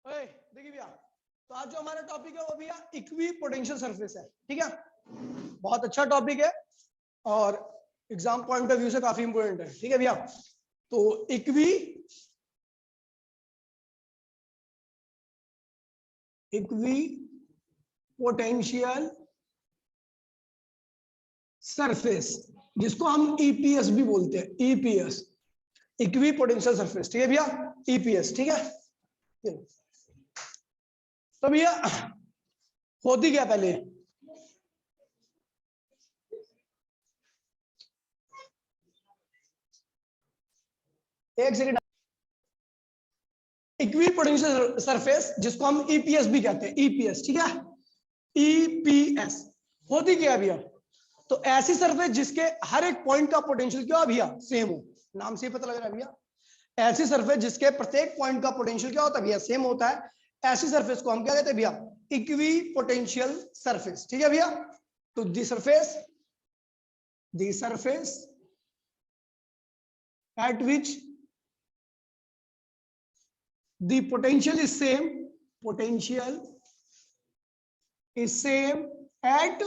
देखिए भैया, तो आज जो हमारा टॉपिक है वो भैया इक्वी पोटेंशियल सरफेस है। ठीक है, बहुत अच्छा टॉपिक है और एग्जाम पॉइंट ऑफ व्यू से काफी इंपोर्टेंट है। ठीक है भैया, तो इक्वी पोटेंशियल सरफेस, जिसको हम ईपीएस भी बोलते हैं, ईपीएस, इक्वी पोटेंशियल सरफेस। ठीक है भैया, ईपीएस। ठीक है, तो भैया होती क्या पहले, एक सेकंड। इक्वी पोटेंशियल सरफेस जिसको हम ईपीएस भी कहते हैं, ईपीएस। ठीक है, ईपीएस होती क्या है भैया, तो ऐसी सरफेस जिसके हर एक पॉइंट का पोटेंशियल क्या भैया सेम हो। नाम से ही पता लग रहा है भैया, ऐसी सरफेस जिसके प्रत्येक पॉइंट का पोटेंशियल क्या होता है भैया सेम होता है, ऐसी सरफेस को हम क्या कहते हैं भैया इक्वी पोटेंशियल सरफेस। ठीक है भैया, तो the surface at which the potential is same at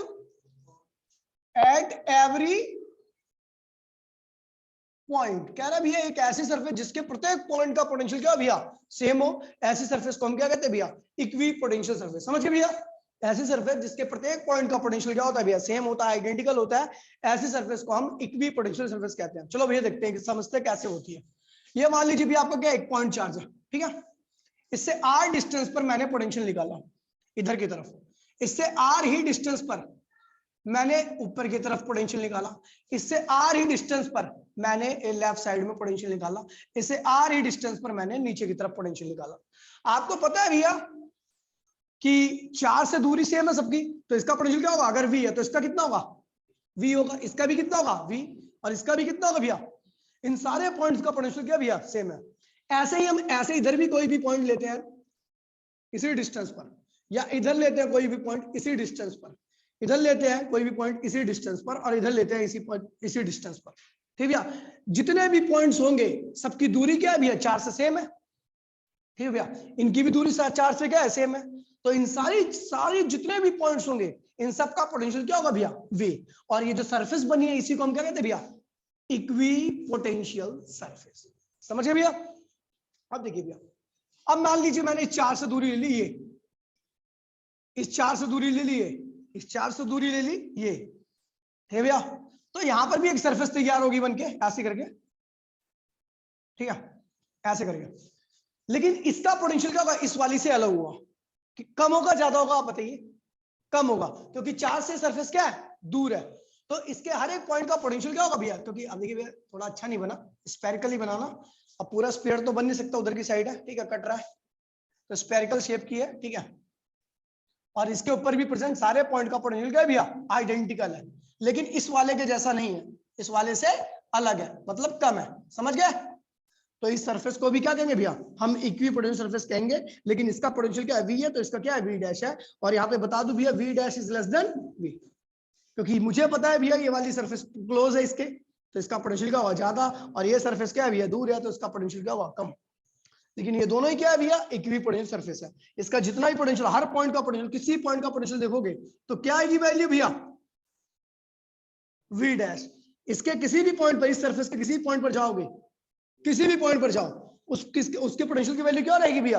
every point। कह रहा भैया एक ऐसी सरफेस जिसके प्रत्येक पॉइंट का पोटेंशियल क्या भैया सेम हो, ऐसी सरफेस को हम क्या कहते हैं भैया इक्वी पोटेंशियल सरफेस। समझ गए भैया, ऐसी सरफेस जिसके प्रत्येक पॉइंट का पोटेंशियल क्या होता है भैया सेम होता है, आइडेंटिकल होता है, ऐसी सरफेस को हम इक्वी पोटेंशियल सरफेस कहते हैं। चलो भैया देखते हैं कि समझते हैं कैसे होती है। ये मान लीजिए भैया आपका क्या एक पॉइंट चार्ज है। ठीक है, इससे r डिस्टेंस पर मैंने पोटेंशियल निकाला इधर की तरफ, इससे r ही डिस्टेंस पर मैंने ऊपर की तरफ पोटेंशियल निकाला, इससे r ही डिस्टेंस पर मैंने लेफ्ट साइड में पोटेंशियल निकाला, इससे r ही डिस्टेंस पर मैंने नीचे की तरफ पोटेंशियल निकाला। आपको पता है भैया कि 4 से दूरी सेम है सबकी, तो इसका पोटेंशियल क्या होगा, अगर v है तो इसका कितना होगा v होगा, इसका भी कितना होगा v, और इसका भी कितना होगा भैया, इन सारे पॉइंट्स का पोटेंशियल क्या भैया सेम है। ऐसे ही हम ऐसे इधर भी कोई भी पॉइंट लेते हैं इसी डिस्टेंस पर, या इधर लेते हैं कोई भी पॉइंट इसी डिस्टेंस पर, इधर लेते हैं कोई भी पॉइंट इसी डिस्टेंस पर, और इधर लेते हैं इसी डिस्टेंस पर। ठीक है भैया, जितने भी पॉइंट्स होंगे सबकी दूरी क्या है भैया 4 से सेम है। ठीक है भैया, इनकी भी दूरी 4 से क्या है सेम है, तो इन सारी जितने भी पॉइंट्स होंगे इन सब का पोटेंशियल क्या होगा भैया v, और ये जो सरफेस बनी है इसी को हम क्या कहते हैं भैया इक्वी पोटेंशियल सरफेस। समझ गए भैया। अब देखिए भैया, अब मान लीजिए मैंने इस 4 से दूरी ले ली, ये इस 4 से दूरी ले ली, इस 4 से दूरी ले ली ये है भैया, तो यहां पर भी एक सरफेस तैयार होगी बनके ऐसे करके। ठीक है, ऐसे करके, लेकिन इसका पोटेंशियल क्या होगा इस वाली से अलग हुआ, कि कम होगा ज्यादा होगा आप बताइए, कम होगा, क्योंकि 4 से सरफेस क्या है दूर है, तो इसके हर एक पॉइंट का पोटेंशियल क्या होगा भैया, क्योंकि अब देखिए भैया थोड़ा अच्छा नहीं बना, स्फेरिकल ही बनाना, अब पूरा स्फीयर तो बन नहीं सकता, उधर की साइड है। ठीक है, कट रहा है, तो स्फेरिकल शेप की है। ठीक है, और इसके ऊपर भी प्रेजेंट सारे पॉइंट का पोटेंशियल क्या है भैया आइडेंटिकल है, लेकिन इस वाले के जैसा नहीं है, इस वाले से अलग है, मतलब कम है। समझ गए, तो इस सरफेस को भी क्या कहेंगे भैया हम इक्वी पोटेंशियल सरफेस कहेंगे, लेकिन इसका पोटेंशियल क्या है v है, तो इसका क्या है v डैश है, और यहाँ पे बता दूं भैया v dash is less than v, क्योंकि मुझे पता है भैया ये वाली सरफेस क्लोज है इसके, तो इसका पोटेंशियल क्या होगा ज्यादा, और ये सरफेस क्या है भैया दूर है, तो इसका पोटेंशियल क्या होगा कम। लेकिन ये दोनों ही क्या है भैया इक्वी पोटेंशियल सरफेस है, इसका जितना भी पोटेंशियल, हर पॉइंट का पोटेंशियल, किसी पॉइंट का पोटेंशियल देखोगे तो क्या आएगी वैल्यू भैया v डैश। इसके किसी भी पॉइंट पर, इस सरफेस के किसी पॉइंट पर जाओगे, किसी भी पॉइंट पर जाओ, उसके पोटेंशियल की वैल्यू क्या रहेगी भैया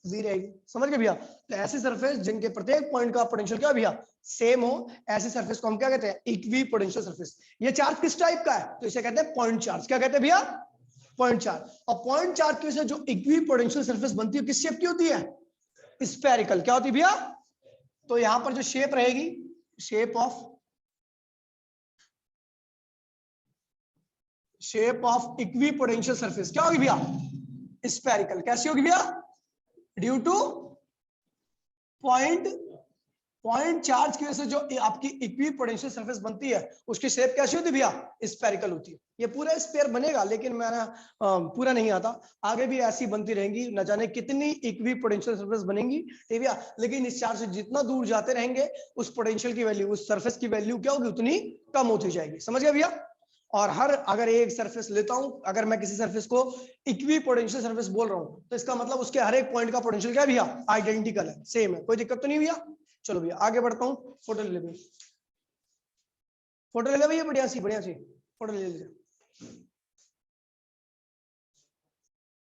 v रहेगी। समझ गए भैया, तो ऐसी सरफेस जिनके प्रत्येक पॉइंट का पोटेंशियल क्या भैया सेम हो, ऐसी सरफेस को हम क्या कहते हैं इक्वी पोटेंशियल सरफेस। ये चार्ज किस टाइप का है, तो इसे कहते हैं पॉइंट चार्ज। क्या कहते हैं भैया पॉइंट चार्ज। और पॉइंट चार्ज की वजह से जो इक्वी पोटेंशियल सरफेस बनती है किस शेप की होती है, स्फेरिकल। क्या होती है भैया, तो यहां पर जो शेप रहेगी, shape of equi potential surface क्या होगी भैया स्फेरिकल। कैसी होगी भैया, ड्यू टू पॉइंट चार्ज की वजह से जो आपकी इक्वी पोटेंशियल सरफेस बनती है उसकी शेप कैसी होती है भैया स्फेरिकल होती है। ये पूरा स्फीयर बनेगा, लेकिन मेरा पूरा नहीं आता, आगे भी ऐसी बनती रहेंगी, न जाने कितनी इक्वी पोटेंशियल सरफेस बनेंगी। ठीक है भैया, लेकिन इस चार्ज से जितना दूर जाते रहेंगे उस पोटेंशियल की वैल्यू, उस सरफेस की वैल्यू क्या होगी उतनी कम होती जाएगी। समझ गए भैया, और हर अगर एक सरफेस लेता हूं, अगर मैं किसी सरफेस को इक्वी पोटेंशियल सरफेस बोल रहा हूं तो इसका मतलब उसके हर एक पॉइंट का पोटेंशियल क्या है भैया, आइडेंटिकल है, सेम है, कोई दिक्कत तो नहीं भैया। चलो भैया आगे बढ़ता हूं, फोटो ले ले भैया, फोटो ले ले भैया, बढ़िया सी फोटो ले लीजिए।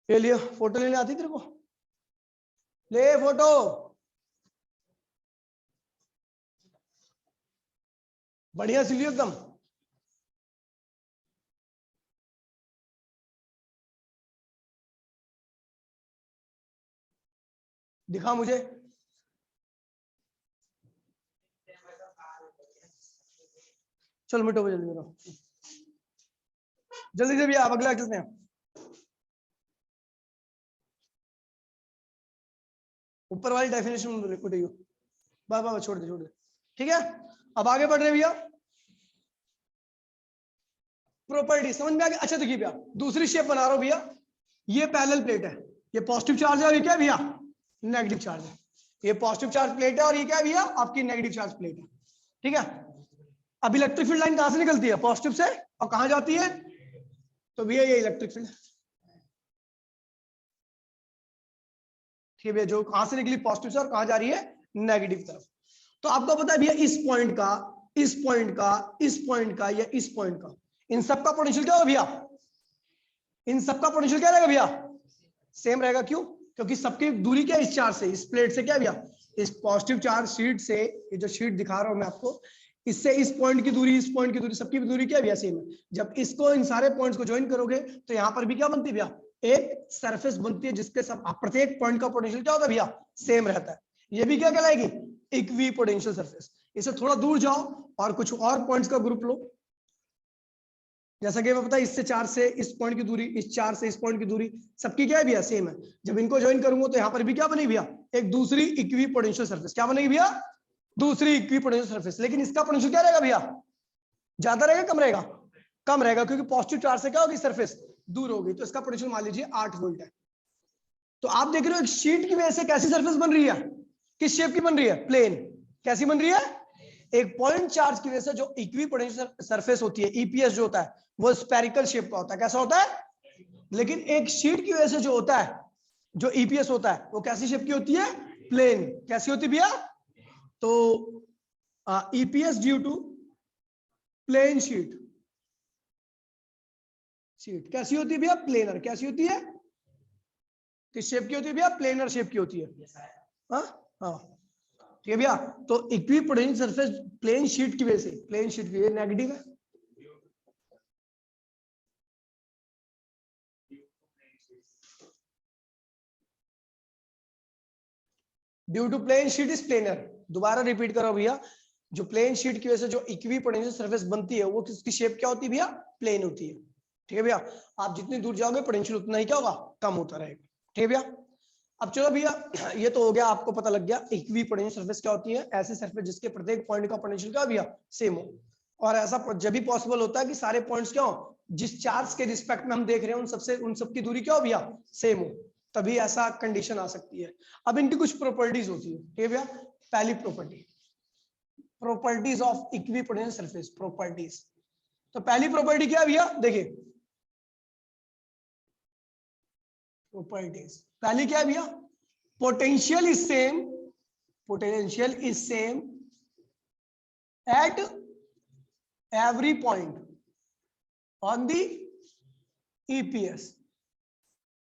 ले लिया फोटो, लेने आती तेरे को, ले फोटो। बढ़िया सी लियो एकदम। दिखा मुझे। चल मिटो जल्दी मिटो, जल्दी से भैया, आप अगला चलते हैं। ऊपर वाली डेफिनेशन मिटाइयो, बस छोड़ दे। ठीक है, अब आगे बढ़ रहे भैया। प्रॉपर्टी समझ में आ गया। अच्छा देखिए भैया, दूसरी शेप बना रहा हूं भैया, ये पैरेलल प्लेट है, ये पॉजिटिव चार्ज है और ये क्या है भैया, नेगेटिव चार्ज है। ये पॉजिटिव चार्ज प्लेट है और ये क्या है भैया, आपकी नेगेटिव चार्ज प्लेट है। ठीक है, अब इलेक्ट्रिक फील्ड लाइन कहां से निकलती है, पॉजिटिव से, और कहां जाती है, तो भैया ये इलेक्ट्रिक फील्ड, ठीक है भैया, जो कहां से निकली पॉजिटिव से और कहां जा रही है, नेगेटिव तरफ। तो आपको पता है भैया, इस पॉइंट का, इस पॉइंट का, इस पॉइंट का या इस पॉइंट का, इन सब का पोटेंशियल क्या होगा भैया, इन सब का पोटेंशियल क्या रहेगा भैया, सेम रहेगा। क्यों, क्योंकि सबकी दूरी क्या है, इस चार्ज से, इस प्लेट से क्या है भैया, इस पॉजिटिव चार्ज शीट से, ये जो शीट दिखा रहा हूं मैं आपको, इससे इस पॉइंट की दूरी, इस पॉइंट की दूरी, सबकी दूरी क्या है भैया, सेम है। जब इसको, इन सारे पॉइंट्स को ज्वाइन करोगे तो यहां पर भी क्या बनती है भैया, एक सरफेस बनती है जिसके सब प्रत्येक पॉइंट का पोटेंशियल क्या होता है भैया, सेम रहता है। ये भी क्या कहलाएगी, इक्वी पोटेंशियल सरफेस। इसे थोड़ा दूर जाओ और कुछ और पॉइंट्स का ग्रुप लो, जैसा कि मैं पता है, इससे चार से इस पॉइंट की दूरी, इस चार से इस पॉइंट की दूरी, सबकी क्या है भैया, सेम है। जब इनको ज्वाइन करूंगा तो यहाँ पर भी क्या बनेगी भैया, एक दूसरी इक्वी पोटेंशियल सरफेस। क्या बनेगी भैया, दूसरी इक्वी पोटेंशियल सरफेस। लेकिन इसका पोटेंशियल क्या रहेगा भैया, ज्यादा रहेगा कम रहेगा, कम रहेगा, क्योंकि पॉजिटिव चार्ज से क्या होगी, सरफेस दूर होगी। तो इसका पोटेंशियल मान लीजिए 8 वोल्ट है। तो आप देख रहे हो एक शीट की वजह से कैसी सरफेस बन रही है, किस शेप की बन रही है, प्लेन। कैसी बन रही है, एक पॉइंट चार्ज की वजह से जो इक्वी पोटेंशियल सरफेस होती है, ईपीएस जो होता है, वो स्फेरिकल शेप का होता है। कैसा होता है, लेकिन एक शीट की वजह से जो होता है, जो ईपीएस होता है, वो कैसी शेप की होती है, प्लेन। कैसी होती है भैया, तो EPS due to plane sheet, sheet कैसी होती है भैया, प्लेनर। कैसी होती है, किस शेप की होती है भैया, प्लेनर शेप की होती है। हाँ हाँ, ठीक है भैया। तो equipotential surface plane sheet की वजह से, प्लेन शीट की वजह नेगेटिव है। Due to plane sheet is planar. दोबारा रिपीट करो भैया, जो प्लेन शीट की वजह से जो इक्वी पोटेंशियल सरफेस बनती है, वो किसकी शेप क्या होती है भैया, प्लेन होती है। ठीक है भैया, आप जितनी दूर जाओगे पोटेंशियल उतना ही क्या होगा, कम होता रहेगा। ठीक है भैया, अब चलो भैया, ये तो हो गया, आपको पता लग गया इक्वी पोटेंशियल सरफेस क्या होती है, ऐसी सरफेस जिसके प्रत्येक पॉइंट का पोटेंशियल क्या भैया, सेम हो। और ऐसा जब भी पॉसिबल होता है कि सारे पॉइंट्स क्या हो, जिस चार्ज के रिस्पेक्ट में हम देख रहे हैं, उन सबकी दूरी क्या हो भैया, सेम हो, तभी ऐसा कंडीशन आ सकती है। अब इनकी कुछ प्रॉपर्टीज होती है। ठीक है भैया, पहली property, properties of equi potential surface, properties. तो पहली प्रॉपर्टी क्या है भैया, देखिए प्रॉपर्टीज, पहली क्या है भैया, potential is same, potential is same at every point on the EPS।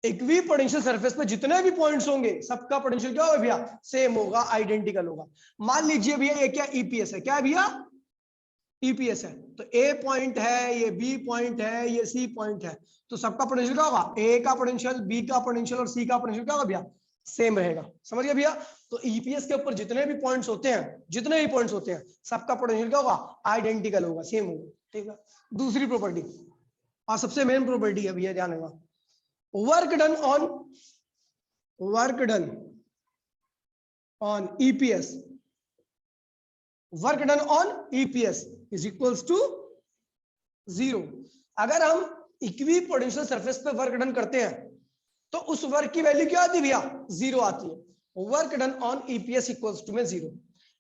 Equi potential surface पे जितने भी पॉइंट्स होंगे, सबका पोटेंशियल क्या होगा भैया, सेम होगा, आइडेंटिकल होगा। मान लीजिए भैया ये क्या ईपीएस है, क्या है भैया, ईपीएस है। तो ए पॉइंट है, ये बी पॉइंट है, ये सी पॉइंट है, तो सबका पोटेंशियल क्या होगा, ए का पोटेंशियल, बी का पोटेंशियल और सी का पोटेंशियल क्या होगा भैया, सेम रहेगा। समझ गए भैया। तो ईपीएस के ऊपर जितने भी पॉइंट्स होते हैं, जितने भी पॉइंट्स होते हैं, सबका पोटेंशियल क्या होगा, आइडेंटिकल होगा, सेम होगा। ठीक है, दूसरी प्रॉपर्टी और सबसे मेन प्रॉपर्टी है भैया, ध्यान रखना, work done on EPS, work done on EPS is equals to 0। अगर हम इक्वी पोटेंशियल सरफेस पे वर्क डन करते हैं तो उस वर्क की वैल्यू क्या आती है भैया, 0 आती है। Work done on EPS equals to में 0।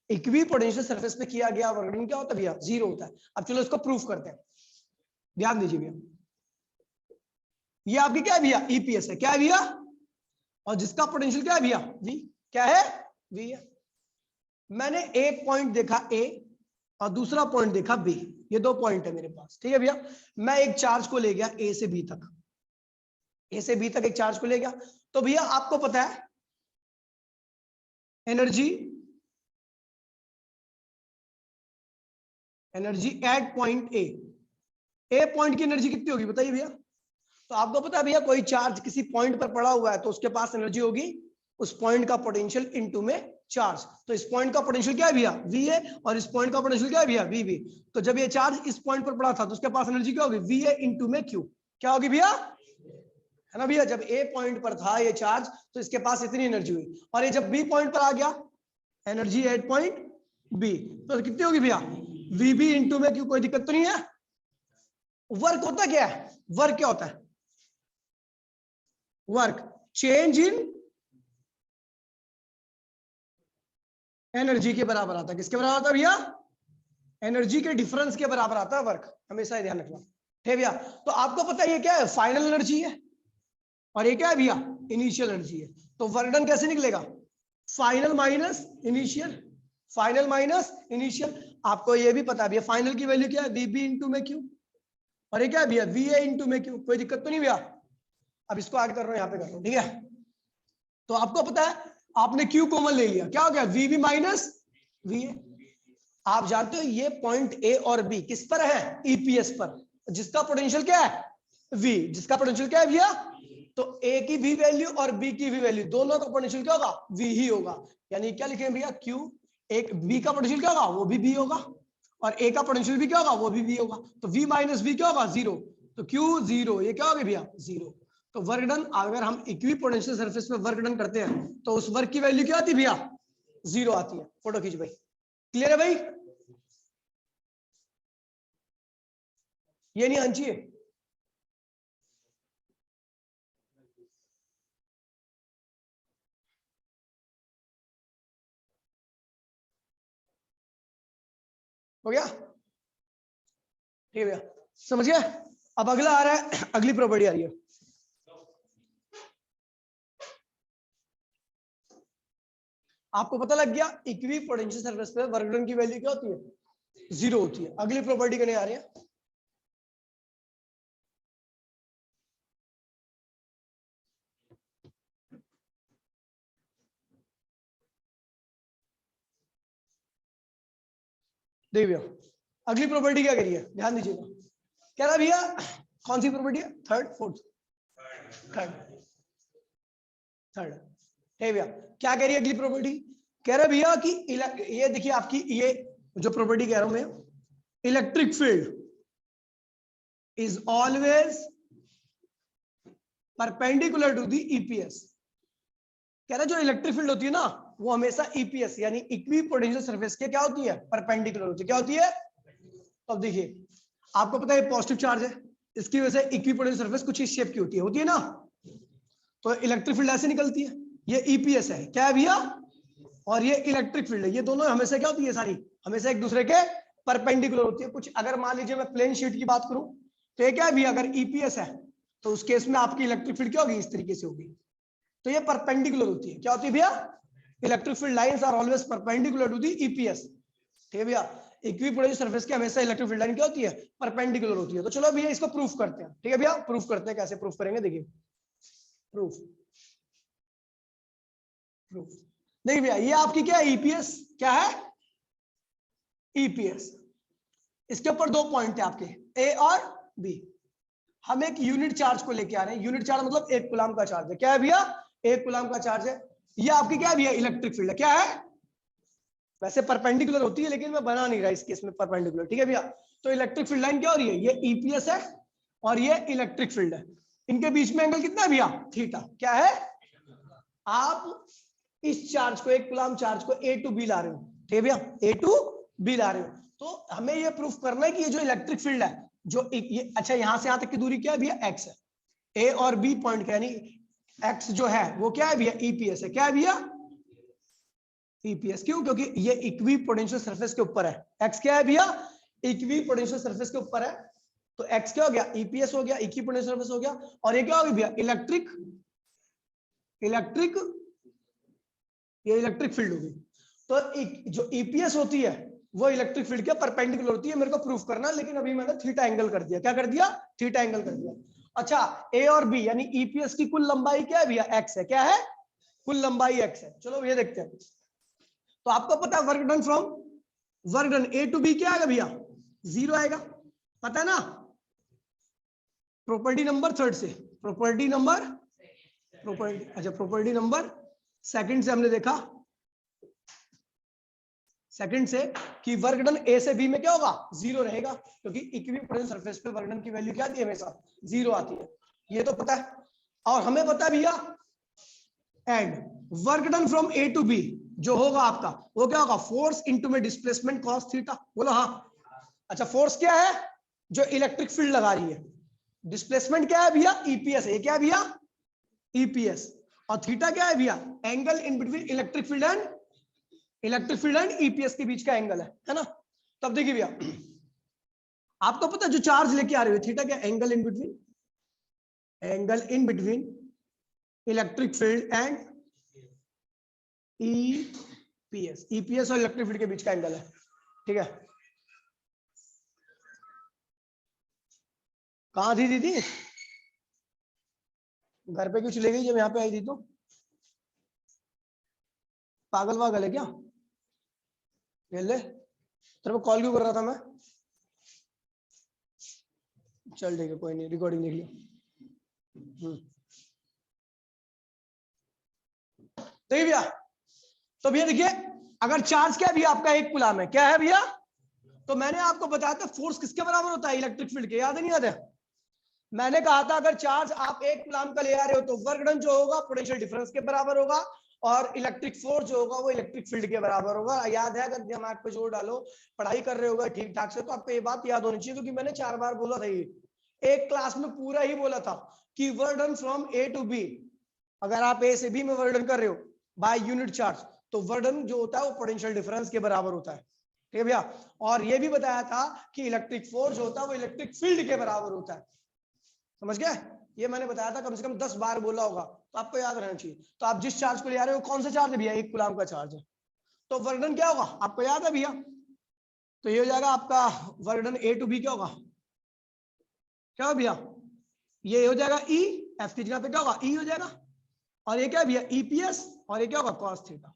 इक्वी पोटेंशियल सरफेस पे किया गया वर्क डन क्या होता है भैया, 0 होता है। अब चलो इसको प्रूफ करते हैं। ध्यान दीजिए भैया, ये आपकी क्या है भैया, ईपीएस है, क्या है भैया, और जिसका पोटेंशियल क्या है भैया, वी, क्या है, वी है। मैंने एक पॉइंट देखा ए और दूसरा पॉइंट देखा बी, ये दो पॉइंट है मेरे पास, ठीक है भैया। मैं एक चार्ज को ले गया ए से बी तक, ए से बी तक एक चार्ज को ले गया, तो भैया आपको पता है energy at point A point की एनर्जी कितनी होगी बताइए भैया। तो आपको पता है भैया कोई चार्ज किसी पॉइंट पर पड़ा हुआ है तो उसके पास एनर्जी होगी उस पॉइंट का पोटेंशियल इनटू में चार्ज। तो इस पॉइंट का पोटेंशियल क्या है भैया, वी है, और इस पॉइंट का पोटेंशियल क्या है भैया, वी। तो जब ये चार्ज इस पॉइंट पर पड़ा था तो उसके पास एनर्जी क्या होगी, वी ए इनटू में क्यू, क्या होगी भैया, है ना भैया। जब ए पॉइंट पर था ये चार्ज तो इसके पास इतनी एनर्जी हुई, और ये जब बी पॉइंट पर आ गया एनर्जी एट पॉइंट बी, तो कितनी होगी भैया, वी बी इंटू में क्यू। कोई दिक्कत तो नहीं है। वर्क होता क्या है, वर्क क्या होता है, वर्क चेंज इन एनर्जी के बराबर आता है। किसके बराबर आता है भैया, एनर्जी के डिफरेंस के बराबर आता है वर्क, हमेशा ये ध्यान रखना, ठीक है भैया। तो आपको पता है ये क्या है, फाइनल एनर्जी है, और ये क्या है भैया, इनिशियल एनर्जी है। तो वर्क डन कैसे निकलेगा, final minus initial, final minus initial. आपको ये भी पता है भैया फाइनल की वैल्यू क्या है, वी बी इंटू में क्यू, और ये क्या है भैया, वी ए इंटू में क्यू। कोई दिक्कत तो नहीं भैया। अब इसको आगे कर रहा हूं, यहाँ पे कर रहा हूं, ठीक है। तो आपको पता है आपने क्यू कॉमन ले लिया, क्या हो गया, V B minus V A. आप जानते हो ये पॉइंट ए और बी किस पर है, ईपीएस पर, जिसका पोटेंशियल क्या है, वी, जिसका पोटेंशियल क्या है भैया। तो ए की भी वैल्यू और बी की भी वैल्यू, दोनों का पोटेंशियल क्या होगा, वी ही होगा। यानी क्या लिखेंगे भैया, क्यू, एक बी का पोटेंशियल क्या होगा, वो भी बी होगा, और ए का पोटेंशियल भी क्या होगा, वो भी बी होगा। तो वी माइनस वी क्या होगा, जीरो। तो क्यू जीरो, ये क्या होगा भैया, जीरो। तो वर्क डन, अगर हम इक्वी पोटेंशियल सरफेस पे वर्क डन करते हैं तो उस वर्क की वैल्यू क्या आती है भैया, जीरो आती है। फोटो खींच भाई, क्लियर है भाई, ये नहीं आनी चाहिए। हो गया, ठीक है भैया, समझ गया। अब अगला आ रहा है, अगली प्रॉपर्टी आ रही है, आपको पता लग गया इक्वी पोटेंशियल सरफेस पे वर्क डन की वैल्यू क्या होती है, जीरो होती है। अगली प्रॉपर्टी करने आ रही है, देखिए भैया अगली प्रॉपर्टी क्या करिए, ध्यान दीजिएगा। कह रहा भैया कौन सी प्रॉपर्टी है, थर्ड फोर्थ, थर्ड, थर्ड, ठीक भैया। क्या कह रही है अगली प्रॉपर्टी, कह रहा भैया कि ये देखिए आपकी ये जो प्रॉपर्टी कह रहा हूं मैं, electric field is always perpendicular to the EPS. कह रहा जो इलेक्ट्रिक फील्ड होती है ना वो हमेशा ईपीएस यानी इक्वी पोटेंशियल सरफेस के क्या होती है, परपेंडिकुलर होती है। क्या होती है, तो अब देखिए आपको पता है पॉजिटिव चार्ज है, इसकी वजह से इक्वी पोटेंशियल सरफेस कुछ इस शेप की होती है ना। तो इलेक्ट्रिक फील्ड ऐसे निकलती है, ये ईपीएस है, क्या है भैया, और ये इलेक्ट्रिक फील्ड है। ये दोनों हमेशा क्या होती है, सारी हमेशा एक दूसरे के परपेंडिकुलर होती है। कुछ अगर मान लीजिए मैं प्लेन शीट की बात करूं तो ये क्या है भैया, अगर ईपीएस है तो उस केस में आपकी इलेक्ट्रिक फील्ड क्या होगी, इस तरीके से होगी। तो ये परपेंडिकुलर होती है, क्या होती है भैया, electric field lines are always perpendicular to the EPS, ठीक है भैया। इक्वी पोटेंशियल सरफेस की हमेशा इलेक्ट्रिक फील्ड लाइन क्या होती है, परपेंडिकुलर होती है। तो चलो भैया इसको प्रूफ करते हैं, ठीक है भैया, प्रूफ करते हैं। कैसे प्रूफ करेंगे, देखिए प्रूफ, प्रूफ देखिए भैया ये आपकी क्या है, ईपीएस, क्या है, ईपीएस। इसके ऊपर दो पॉइंट है आपके, ए और बी। हम एक यूनिट चार्ज को लेके आ रहे हैं, यूनिट चार्ज मतलब एक कूलम का चार्ज है, क्या है भैया, एक कूलम का चार्ज है। ये आपकी क्या है भैया, इलेक्ट्रिक फील्ड है, क्या है, वैसे परपेंडिकुलर होती है लेकिन मैं बना नहीं रहा इस केस में परपेंडिकुलर, ठीक है भैया। तो इलेक्ट्रिक फील्ड लाइन क्या हो रही है, ये ईपीएस है और ये इलेक्ट्रिक फील्ड है। इनके बीच में एंगल कितना है भैया, थीटा, क्या है। आप इस चार्ज को, एक कूलम चार्ज को ए टू बी ला रहे हो, ठीक है भैया, ए टू बी ला रहे हो। तो हमें ये प्रूफ करना है कि ये जो इलेक्ट्रिक फील्ड है, जो ये अच्छा यहां से यहां तक की दूरी क्या है भैया, एक्स है। ए और बी पॉइंट का यानी एक्स जो है वो क्या है भैया, ईपीएस है, क्या है भैया, ईपीएस। क्यों, क्योंकि ये इक्वी पोटेंशियल सरफेस के ऊपर है। एक्स क्या है भैया, इक्वी पोटेंशियल सरफेस के ऊपर है। तो एक्स क्या हो गया, ईपीएस हो गया, इक्विपोटेंशियल सरफेस हो गया, और ये क्या हो गया भैया, इलेक्ट्रिक ये इलेक्ट्रिक फील्ड होगी। तो जो ईपीएस होती है वो इलेक्ट्रिक फील्ड के परपेंडिकुलर होती है, मेरे को प्रूफ करना, लेकिन अभी मैंने थीटा एंगल कर दिया। क्या कर दिया, थीटा एंगल कर दिया। अच्छा, ए और बी यानी ईपीएस की कुल लंबाई क्या है भैया, एक्स है। क्या है, कुल लंबाई एक्स है। चलो ये देखते हैं। तो आपको पता है work done from work done A to B क्या आएगा भैया, 0 आएगा, पता है ना। प्रॉपर्टी नंबर थर्ड से, प्रॉपर्टी नंबर सेकंड से हमने देखा, सेकंड से कि वर्क डन ए से बी में क्या होगा, 0 रहेगा, क्योंकि इक्विपोटेंशियल सरफेस पे वर्क डन की वैल्यू क्या आती है, हमेशा 0 आती है। ये तो पता है। और हमें पता है भैया, and work done from A to B जो होगा आपका वो क्या होगा, फोर्स इनटू में डिस्प्लेसमेंट कॉस थीटा। बोलो हाँ। अच्छा, फोर्स क्या है, जो इलेक्ट्रिक फील्ड लगा रही है। डिस्प्लेसमेंट क्या है भैया, ईपीएस है। क्या है भैया, ईपीएस। और थीटा क्या है भैया, angle in between electric field and EPS के बीच का एंगल है ना। तब देखिए भैया, आपको पता है जो चार्ज लेके आ रहे हो थीटा क्या, angle in between electric field and EPS और इलेक्ट्रिक फील्ड के बीच का एंगल है। ठीक है, कहां थी दीदी, घर पे क्यों चले गई जब यहाँ पे आई थी तो, पागल वागल है क्या, ले तेरे को कॉल क्यों कर रहा था मैं। चल ठीक है, कोई नहीं, रिकॉर्डिंग देख लियो। देखिए भैया, तो भैया देखिए, अगर चार्ज क्या है भैया आपका, एक कूलम है, क्या है भैया, तो मैंने आपको बताया था फोर्स किसके बराबर होता है, इलेक्ट्रिक फील्ड के। याद है नहीं याद है, मैंने कहा था अगर चार्ज आप एक कूलम का ले आ रहे हो तो वर्क डन जो होगा पोटेंशियल डिफरेंस के बराबर होगा, और इलेक्ट्रिक फोर्स जो होगा वो इलेक्ट्रिक फील्ड के बराबर होगा। याद है, अगर दिमाग पे जोर डालो, पढ़ाई कर रहे होगा ठीक ठाक से, तो आपको ये बात याद होनी चाहिए, क्योंकि मैंने 4 बार बोला था, ये एक क्लास में पूरा ही बोला था कि work done from A to B, अगर आप ए से बी में वर्क डन कर रहे हो बाय यूनिट चार्ज, तो वर्क डन जो होता है वो पोटेंशियल डिफरेंस के बराबर होता है। ठीक है भैया, और ये भी बताया था कि इलेक्ट्रिक फोर्स जो होता है वो इलेक्ट्रिक फील्ड के बराबर होता है। समझ गए, ये मैंने बताया था, कम से कम 10 बार बोला होगा, तो आपको याद रहना चाहिए। तो आप जिस चार्ज को ले आ रहे हो, कौन सा चार्ज है भैया, एक कूलम का चार्ज है, तो वर्क डन क्या होगा आपको याद है भैया, तो ये हो जाएगा आपका work done A to B, क्या होगा, क्या हो भैया, ये हो जाएगा ई, एफ की जगह पे क्या होगा, ई हो जाएगा, और ये क्या है भैया, ईपीएस, और ये क्या होगा, कॉस थीटा।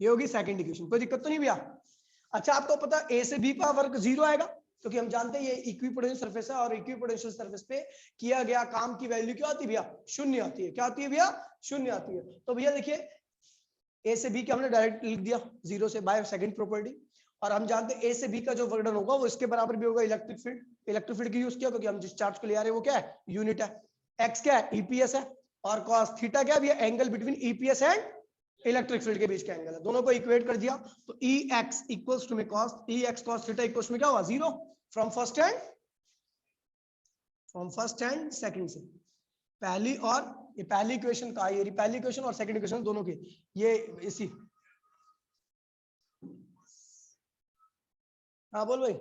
ये होगी सेकंड इक्वेशन, कोई दिक्कत तो नहीं भैया। अच्छा, आपको पता है ए से बी का वर्क 0 आएगा, क्योंकि हम जानते हैं ये इक्विपोटेंशियल सरफेस है, और इक्विपोटेंशियल सरफेस पे किया गया काम की वैल्यू क्या आती है भैया, 0 आती है। क्या आती है भैया, 0 आती है। तो भैया देखिए, ए से बी का हमने डायरेक्ट लिख दिया 0 से बाय सेकंड प्रॉपर्टी, और हम जानते हैं ए से बी का जो वर्क डन होगा वो इसके बराबर भी होगा इलेक्ट्रिक फील्ड की यूज किया, क्योंकि हम जिस चार्ज को ले आ रहे हैं वो क्या है, यूनिट है। एक्स क्या है, ईपीएस है, और कॉस थीटा क्या है भैया, angle between EPS and electric field के बीच का एंगल है। दोनों को इक्वेट कर दिया, तो ई एक्स इक्वल्स टू में कॉस ई एक्स कॉस थीटा इक्वल्स में क्या हुआ, 0 फ्रॉम फर्स्ट एंड सेकंड से। पहली और ये पहली इक्वेशन का, ये पहली इक्वेशन और सेकंड इक्वेशन दोनों की, ये इसी, हाँ बोल भाई,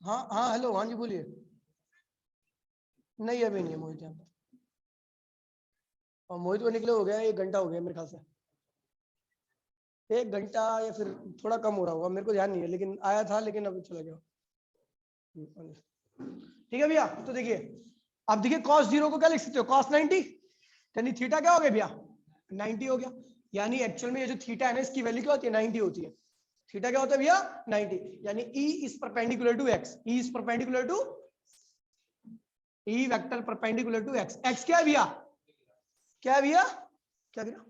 हाँ हाँ हेलो, हाँ जी बोलिए। नहीं अभी नहीं है मोहित यहाँ पे, और मोहित को निकले हो गया 1 घंटा हो गया मेरे ख्याल से, 1 घंटा या फिर थोड़ा कम हो रहा होगा, मेरे को ध्यान नहीं है, लेकिन आया था, लेकिन अभी चला गया। ठीक है भैया, तो देखिए, अब देखिए cos 0 को क्या लिख सकते हो, cos 90, यानी थीटा क्या हो गया भैया, 90 हो गया। यानी एक्चुअल में ये जो थीटा है ना, इसकी वैल्यू क्या होती है, 90 होती है। थीटा क्या होता है भैया, 90, यानी E is perpendicular to x, E is perpendicular to E vector perpendicular to x। x क्या है भैया, क्या है भैया, क्या भैया,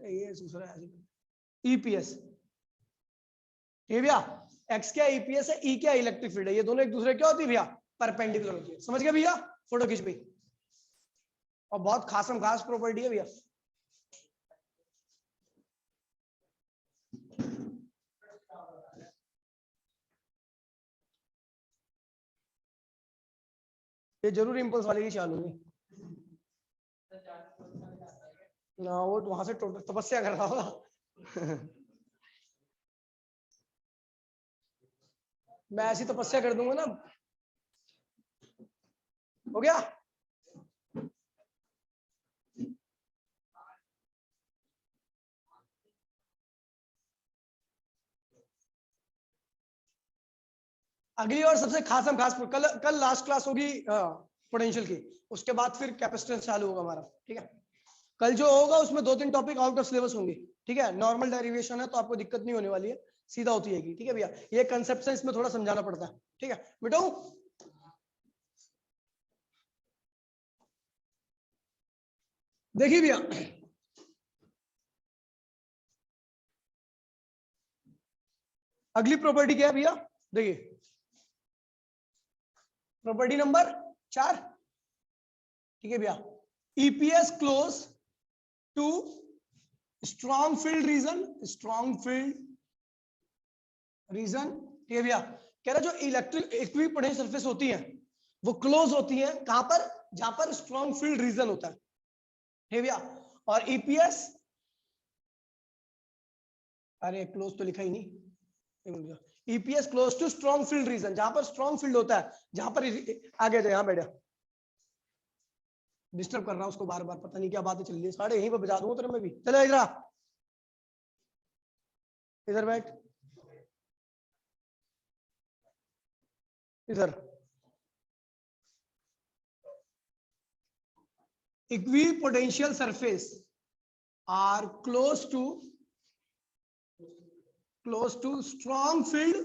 ये दूसरा है ईपीएस। ये भैया x क्या ईपीएस है, E क्या इलेक्ट्रिक फील्ड है, ये दोनों एक दूसरे क्या होती है भैया, परपेंडिकुलर होती है। समझ गए भैया, फोटो खींच भाई, और बहुत खासम खास प्रॉपर्टी है भैया। ये जरूर इम्पल्स वाले की चालू है ना, वो वहां से तपस्या कर रहा होगा। मैं ऐसी तपस्या कर दूंगा ना, हो गया। अगली और सबसे खास कल लास्ट क्लास होगी पोटेंशियल की, उसके बाद फिर कैपेसिटेंस चालू होगा हमारा, ठीक है। कल जो होगा उसमें 2-3 टॉपिक आउट ऑफ सिलेबस होंगे, ठीक है। नॉर्मल डेरिवेशन है तो आपको दिक्कत नहीं होने वाली है, सीधा होती है, ठीक है भैया। ये कंसेप्ट है, इसमें थोड़ा समझाना पड़ता है, ठीक है बेटा। देखिए भैया, अगली प्रॉपर्टी क्या है भैया, देखिए प्रॉपर्टी नंबर 4, ठीक है भैया। EPS close to strong field region, strong field region, ठीक है भैया। कह रहा जो इलेक्ट्रिक इक्विपोटेंशियल सरफेस होती है वो क्लोज होती है कहां पर, जहां पर स्ट्रॉन्ग फील्ड रीजन होता है, ठीक है भैया। और ईपीएस, अरे क्लोज तो लिखा ही नहीं, EPS close to strong field region, जहां पर स्ट्रॉन्ग फील्ड होता है, जहां पर आगे जाए, यहां बैठा डिस्टर्ब कर रहा हूं उसको बार बार, पता नहीं क्या बातें चल रही है, साढ़े यहीं पर बजा दूंगा तेरे में भी, चले इधर बैठ, इधर। Equipotential surface are close to strong field,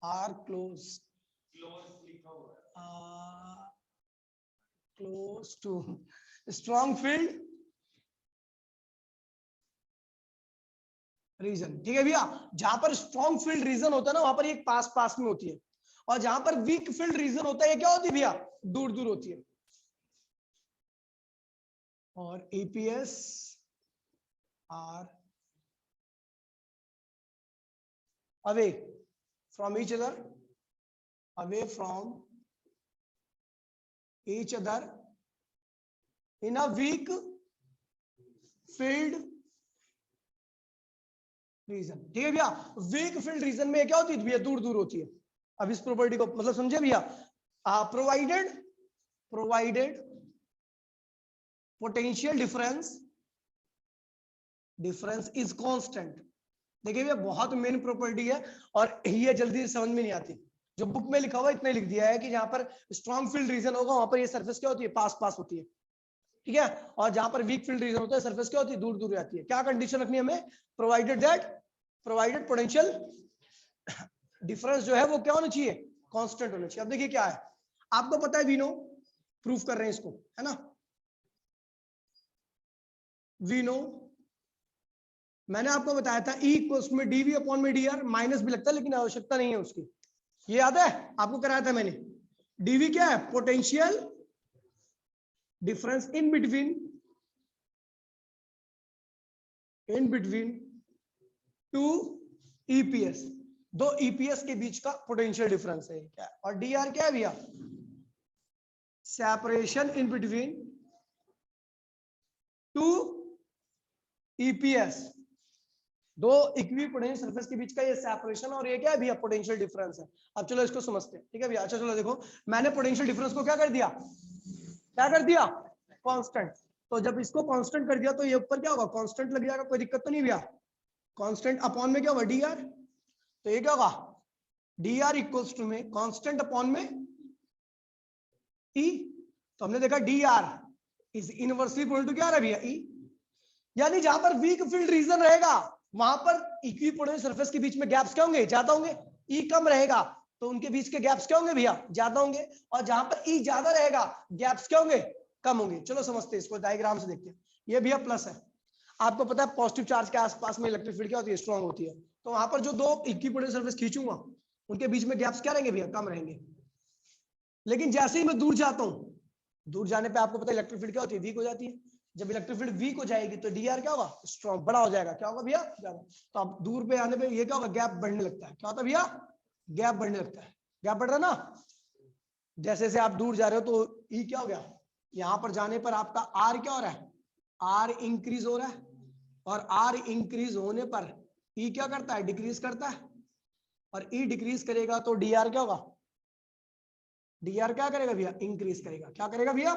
are close to strong field region, ठीक है भैया। जहां पर स्ट्रॉन्ग फील्ड रीजन होता है ना, वहां पर एक पास पास में होती है, और जहां पर वीक फील्ड रीजन होता है, ये क्या होती है भैया, दूर दूर होती है। और EPS are away from each other, away from each other in a weak field region, ठीक है भैया। वीक फील्ड रीजन में क्या होती है भैया, दूर दूर होती है। अब इस प्रॉपर्टी को मतलब समझे भैया, provided potential difference is constant. देखिए भैया बहुत मेन प्रॉपर्टी है, और ये जल्दी समझ में नहीं आती, जो बुक में लिखा हुआ इतना ही लिख दिया है कि जहां पर स्ट्रॉन्ग फील्ड रीजन होगा वहां पर ये सरफेस क्या होती है, पास पास होती है, ठीक है। और जहां पर वीक फील्ड रीजन होता है सरफेस क्या होती है, दूर दूर जाती है। क्या कंडीशन रखनी है हमें, प्रोवाइडेड पोटेंशियल डिफरेंस जो है वो क्या होना चाहिए, कांस्टेंट होना चाहिए। अब देखिए क्या है, आपको पता है वीनो, प्रूफ कर रहे हैं इसको, है ना। वीनो मैंने आपको बताया था ई इक्वल्स में डीवी अपॉन में डी आर, माइनस भी लगता है लेकिन आवश्यकता नहीं है उसकी, ये याद है आपको, कराया था मैंने। डीवी क्या है, potential difference in between two EPS, दो ईपीएस के बीच का पोटेंशियल डिफरेंस है क्या, और डी आर क्या है भैया, separation in between two EPS, दो इक्विपोटेंशियल सरफेस के बीच का ये सेपरेशन, और ये क्या है भैया, पोटेंशियल डिफरेंस है। अब चलो इसको समझते हैं, ठीक है भैया। अच्छा चलो देखो, मैंने पोटेंशियल डिफरेंस को क्या कर दिया, कांस्टेंट। तो जब इसको कांस्टेंट कर दिया तो ये ऊपर क्या होगा, कांस्टेंट लग जाएगा, कोई दिक्कत तो नहीं भैया। कांस्टेंट अपॉन में क्या होगा, डी आर, तो ये क्या होगा, डी आर इक्वल्स टू में कांस्टेंट अपॉन में ई। तो हमने देखा D R is inversely equal to क्या आ रहा है भैया, ई। यानी जहां पर वीक फील्ड रीजन रहेगा वहां पर इक्विपोटेंशियल सरफेस के बीच में गैप्स क्या होंगे, ज्यादा होंगे। ई कम रहेगा तो उनके बीच के गैप्स क्या होंगे भैया, ज्यादा होंगे। और जहां पर ई ज्यादा रहेगा गैप्स क्या होंगे, कम होंगे। चलो समझते हैं इसको, डायग्राम से देखते हैं। ये भैया प्लस है, आपको पता है पॉजिटिव चार्ज के आसपास में इलेक्ट्रिक फील्ड क्या होती है, स्ट्रांग होती है। तो वहां पर जो दो इक्विपोटेंशियल सरफेस खींचूंगा उनके बीच में गैप्स क्या रहेंगे भैया, कम रहेंगे। लेकिन जैसे ही मैं दूर जाता हूं, दूर जाने पे आपको पता है इलेक्ट्रिक फील्ड क्या होती है, वीक हो जाती है। जब इलेक्ट्रिक फील्ड वीक हो जाएगी तो डी आर क्या होगा, स्ट्रॉन्ग, बड़ा हो जाएगा। क्या होगा भैया, ज्यादा। तो अब दूर पे आने पे ये क्या होगा, गैप बढ़ने लगता है। क्या होता है भैया, गैप बढ़ने लगता है। गैप बढ़ रहा है ना, जैसे जैसे आप दूर जा रहे हो तो ई क्या हो गया, यहां पर जाने पर आपका आर क्या हो रहा है, आर इंक्रीज हो रहा है। और आर इंक्रीज होने पर ई क्या करता है, डिक्रीज करता है। और ई डिक्रीज करेगा तो डी आर क्या होगा, डी आर क्या करेगा भैया, इंक्रीज करेगा। क्या करेगा भैया,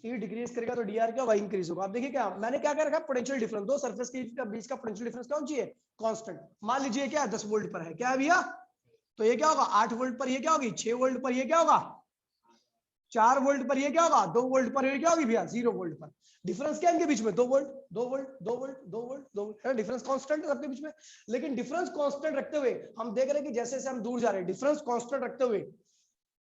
ई डिक्रीज करेगा तो डी आर क्या होगा, इंक्रीज होगा। अब देखिए क्या मैंने क्या कर रखा है, पोटेंशियल डिफरेंस, दो सरफेस के बीच का पोटेंशियल डिफरेंस कौन चाहिए, कांस्टेंट। मान लीजिए क्या 10 वोल्ट पर है, क्या है भैया, तो ये क्या होगा 8 वोल्ट पर, ये क्या होगी 6 वोल्ट पर, ये क्या होगा 4 वोल्ट पर, ये क्या होगा 2 वोल्ट पर, ये क्या होगी भैया 0 वोल्ट पर। डिफरेंस क्या है इनके बीच में, 2 volt 2 volt 2 volt 2 volt 2 volt है, डिफरेंस कांस्टेंट है सबके बीच में। लेकिन डिफरेंस कांस्टेंट रखते हुए हम देख रहे हैं कि जैसे जैसे हम दूर जा रहे हैं, डिफरेंस कांस्टेंट रखते हुए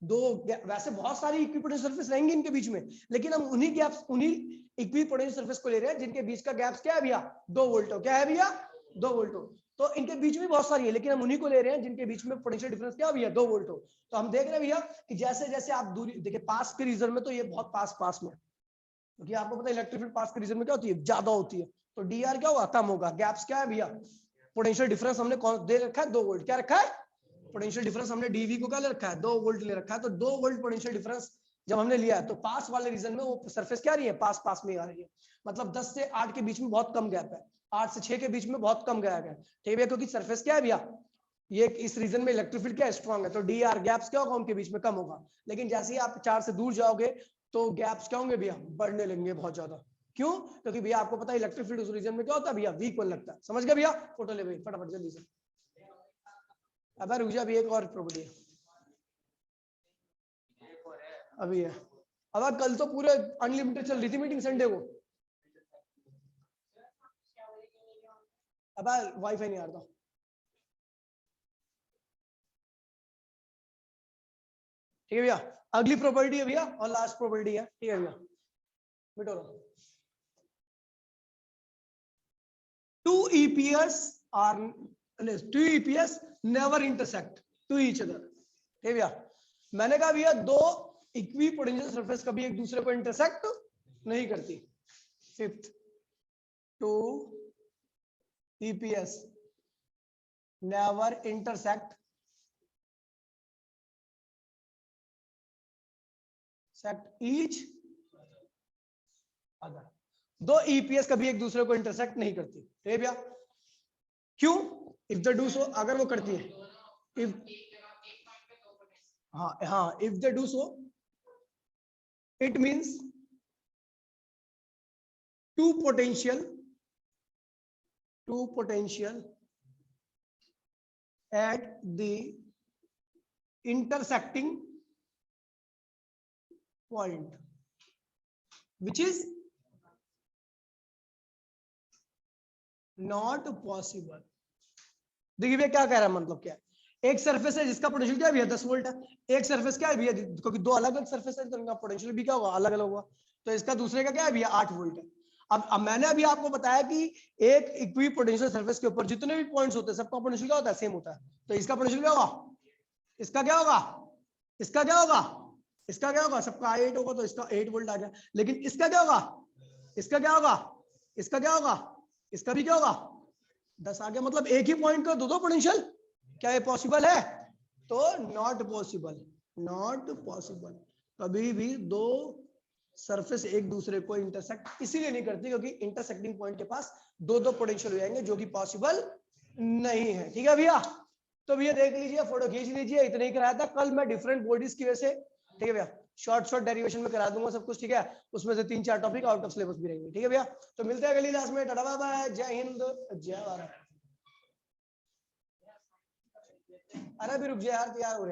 दो, वैसे बहुत सारी इक्विपोटेंशियल सरफेस रहेंगी इनके बीच में, लेकिन हम उन्हीं गैप्स, उन्हीं इक्विपोटेंशियल सरफेस को ले रहे हैं जिनके बीच का गैप्स क्या है भैया 2 वोल्ट हो। क्या है भैया 2 वोल्ट हो। तो इनके बीच में बहुत सारी है, लेकिन हम उन्हीं को ले रहे हैं जिनके बीच में पोटेंशियल डिफरेंस क्या भैया 2 वोल्ट हो। तो हम देख रहे हैं भैया कि जैसे जैसे आप दूरी देखिए, पास के रीजन में तो ये बहुत पास में, क्योंकि आपको पता है इलेक्ट्रिक फील्ड पास के रीजन में क्या होती है, ज्यादा होती है, तो डी आर क्या होगा, कम होगा। गैप्स क्या है भैया, पोटेंशियल डिफरेंस हमने दे रखा है 2 वोल्ट, क्या रखा है पोटेंशियल डिफरेंस हमने डीवी को क्या ले रखा है 2 वोल्ट ले रखा है। तो 2 वोल्ट पोटेंशियल डिफरेंस जब हमने लिया है, तो पास वाले रीजन में वो सरफेस क्या रही है, पास पास में आ रही है। मतलब 10 से 8 के बीच में बहुत कम गैप है, 8 से 6 के बीच में बहुत कम गैप है, ठीक है, क्योंकि सरफेस क्या है भैया, ये इस रीजन में इलेक्ट्रिक फील्ड क्या स्ट्रांग है, तो डी आर गैप्स क्या होगा उनके बीच में कम होगा। लेकिन जैसे ही आप 4 से दूर जाओगे तो गैप्स क्या होंगे भैया, बढ़ने लगेंगे बहुत ज्यादा। क्यों, क्योंकि भैया आपको पता है इलेक्ट्रिक फील्ड उस रीजन में क्या होता है भैया, वीक वन लगता है। समझ गए भैया, फोटो ले भाई फटाफट जल्दी से। अब रुक जा, अभी एक और प्रॉपर्टी है अभी है। अब कल तो पूरे अनलिमिटेड चल रही थी मीटिंग संडे को, अब वाईफाई नहीं आ रहा। ठीक है भैया, अगली प्रॉपर्टी है भैया और लास्ट प्रॉपर्टी है, ठीक है भैया मिटो रहा। Two EPS are two EPS never intersect to each other। ठीक भैया, मैंने कहा भैया दो इक्वी पोटेंशियल सरफेस कभी एक दूसरे को इंटरसेक्ट नहीं करती। Fifth, two EPS never intersect each other। दो EPS कभी एक दूसरे को इंटरसेक्ट नहीं करती। ठीक भैया, क्यों, इफ द डू सो, अगर वो करती है, इफ हाँ if they do so it means two potential at the intersecting point which is not possible। देखिए भैया क्या कह रहा है, मतलब क्या है, एक सरफेस है जिसका पोटेंशियल क्या है भैया 10 वोल्ट है, एक सरफेस क्या है भैया, क्योंकि दो अलग अलग सरफेस है तो इनका पोटेंशियल भी क्या होगा अलग अलग होगा, तो इसका दूसरे का क्या है भैया 8 वोल्ट है। अब मैंने अभी आपको बताया कि एक इक्वी पोटेंशियल सरफेस के ऊपर जितने भी पॉइंट्स होते हैं सबका पोटेंशियल क्या होता है, सेम होता है। तो इसका पोटेंशियल क्या होगा, इसका क्या होगा, इसका क्या होगा, इसका क्या होगा, सबका 8 होगा तो इसका 8 वोल्ट आ गया। लेकिन इसका क्या होगा, इसका क्या होगा, इसका क्या होगा, इसका भी क्या होगा 10 आ गया। मतलब एक ही पॉइंट का दो दो पोटेंशियल, क्या ये पॉसिबल है, तो नॉट पॉसिबल, नॉट पॉसिबल। कभी भी दो सरफेस एक दूसरे को इंटरसेक्ट इसीलिए नहीं करती क्योंकि इंटरसेक्टिंग पॉइंट के पास दो दो पोटेंशियल हो जाएंगे जो कि पॉसिबल नहीं है। ठीक है भैया, तो भैया देख लीजिए, फोटो खींच लीजिए, इतना ही कराया था। कल मैं डिफरेंट बॉडीज की वजह से, ठीक है भैया, शॉर्ट डेरिवेशन में करा दूंगा सब कुछ, ठीक है, उसमें से 3-4 टॉपिक आउट ऑफ सिलेबस भी रहेंगे। ठीक है भैया, तो मिलते हैं अगली क्लास में, टाटा बाय बाय, जय हिंद जय भारत। अरे भी रुक जाए यार, तैयार हो रहे हैं।